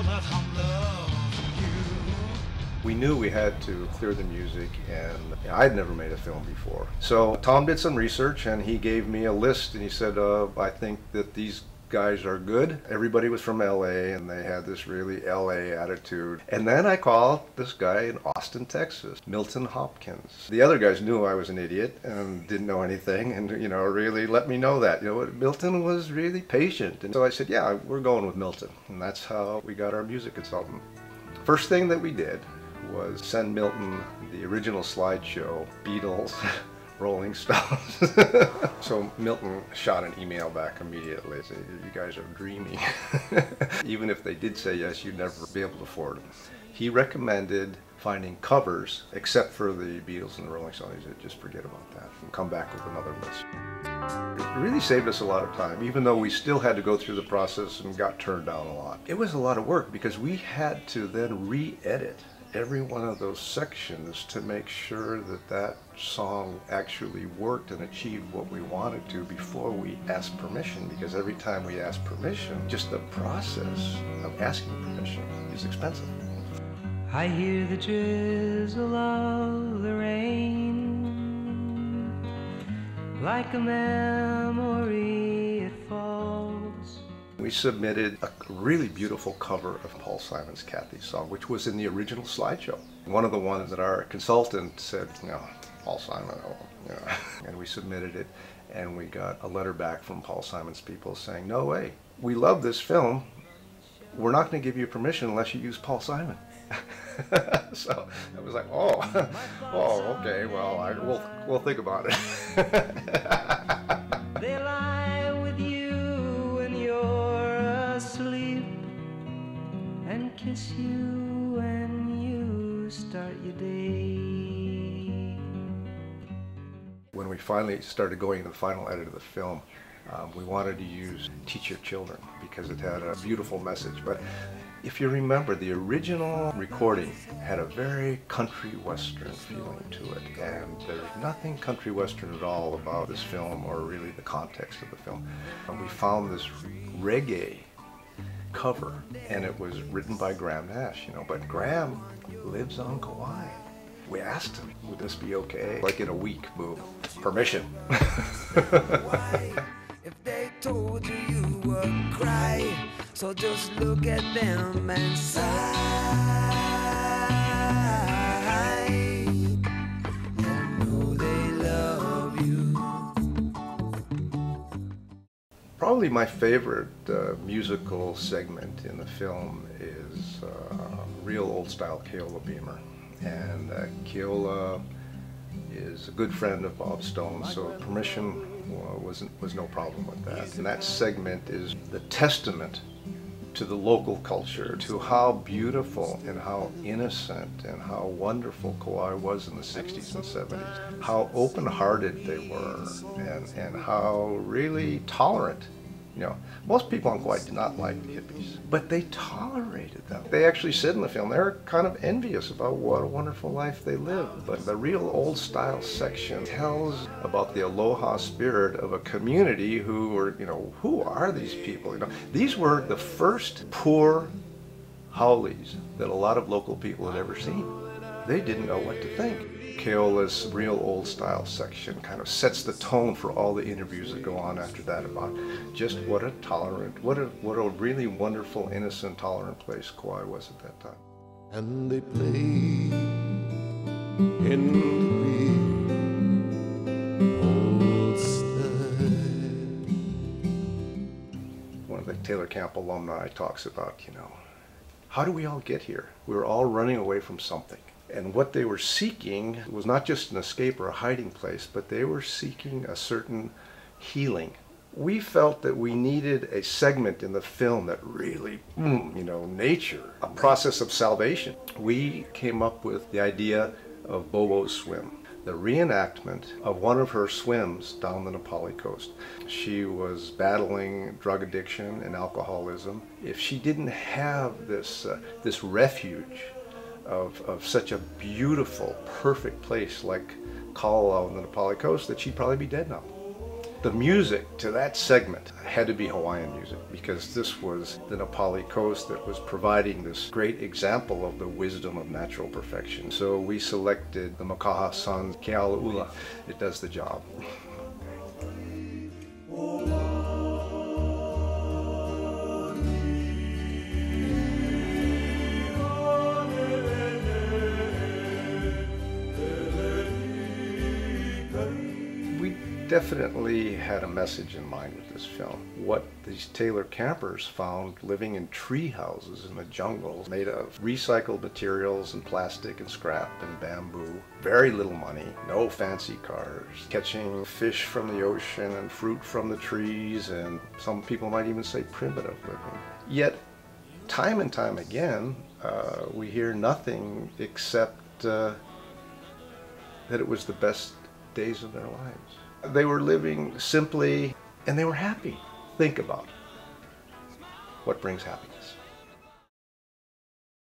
that I'm loving you. We knew we had to clear the music, and I'd never made a film before. So Tom did some research, and he gave me a list, and he said, I think that these guys are good. Everybody was from LA, and they had this really LA attitude. And then I called this guy in Austin, Texas, Milton Hopkins. The other guys knew I was an idiot and didn't know anything, and really let me know that. Milton was really patient. And so I said, yeah, we're going with Milton. And that's how we got our music consultant. First thing that we did was send Milton the original slideshow, Beatles, Rolling Stones. So Milton shot an email back immediately saying, you guys are dreaming. Even if they did say yes, you'd never be able to afford them. He recommended finding covers, except for the Beatles and the Rolling Stones. He said, just forget about that and come back with another list. It really saved us a lot of time, even though we still had to go through the process and got turned down a lot. It was a lot of work because we had to then re-edit every one of those sections to make sure that that song actually worked and achieved what we wanted to before we asked permission, because every time we asked permission, just the process of asking permission is expensive. I hear the drizzle of the rain, like a memory it falls. We submitted a really beautiful cover of Paul Simon's Kathy's Song, which was in the original slideshow. One of the ones that our consultant said, Paul Simon, and we submitted it, and we got a letter back from Paul Simon's people saying, no way, we love this film, we're not going to give you permission unless you use Paul Simon. So I was like, oh, okay, well, we'll think about it. They lie with you when you're asleep and kiss you when you start your day. When we finally started going to the final edit of the film, we wanted to use Teach Your Children because it had a beautiful message. But if you remember, the original recording had a very country western feeling to it, and there's nothing country western at all about this film or really the context of the film. And we found this reggae cover, and it was written by Graham Nash, but Graham lives on Kauai. We asked him, would this be okay? Like in a week, boom, permission. If they told you you would cry, so just look at them and sigh. And know they love you. Probably my favorite musical segment in the film is real old style Keola Beamer. And Keola is a good friend of Bob Stone, so permission was no problem with that. And that segment is the testament to the local culture, to how beautiful and how innocent and how wonderful Kauai was in the 60s and 70s, how open-hearted they were, and how really tolerant. Most people on Kauai did not like the hippies, but they tolerated them. They actually said in the film, they're kind of envious about what a wonderful life they lived. But the real old style section tells about the aloha spirit of a community who were, who are these people? These were the first poor haoles that a lot of local people had ever seen. They didn't know what to think. Keola's real old style section kind of sets the tone for all the interviews that go on after that about just what a tolerant, what a really wonderful, innocent, tolerant place Kauai was at that time. And they play in the real old style. One of the Taylor Camp alumni talks about, how do we all get here? We were all running away from something. And what they were seeking was not just an escape or a hiding place, but they were seeking a certain healing. We felt that we needed a segment in the film that really, nature, a process of salvation. We came up with the idea of Bobo's Swim, the reenactment of one of her swims down the Nepali coast. She was battling drug addiction and alcoholism. If she didn't have this refuge of such a beautiful, perfect place like Kala'au on the Nepali coast, that she'd probably be dead now. The music to that segment had to be Hawaiian music, because this was the Nepali coast that was providing this great example of the wisdom of natural perfection. So we selected the Makaha San's Kealaula. It does the job. Definitely had a message in mind with this film. What these Taylor campers found living in tree houses in the jungle made of recycled materials and plastic and scrap and bamboo. Very little money, no fancy cars, catching fish from the ocean and fruit from the trees, and some people might even say primitive living. Yet, time and time again, we hear nothing except that it was the best days of their lives. They were living simply, and they were happy. Think about it. What brings happiness?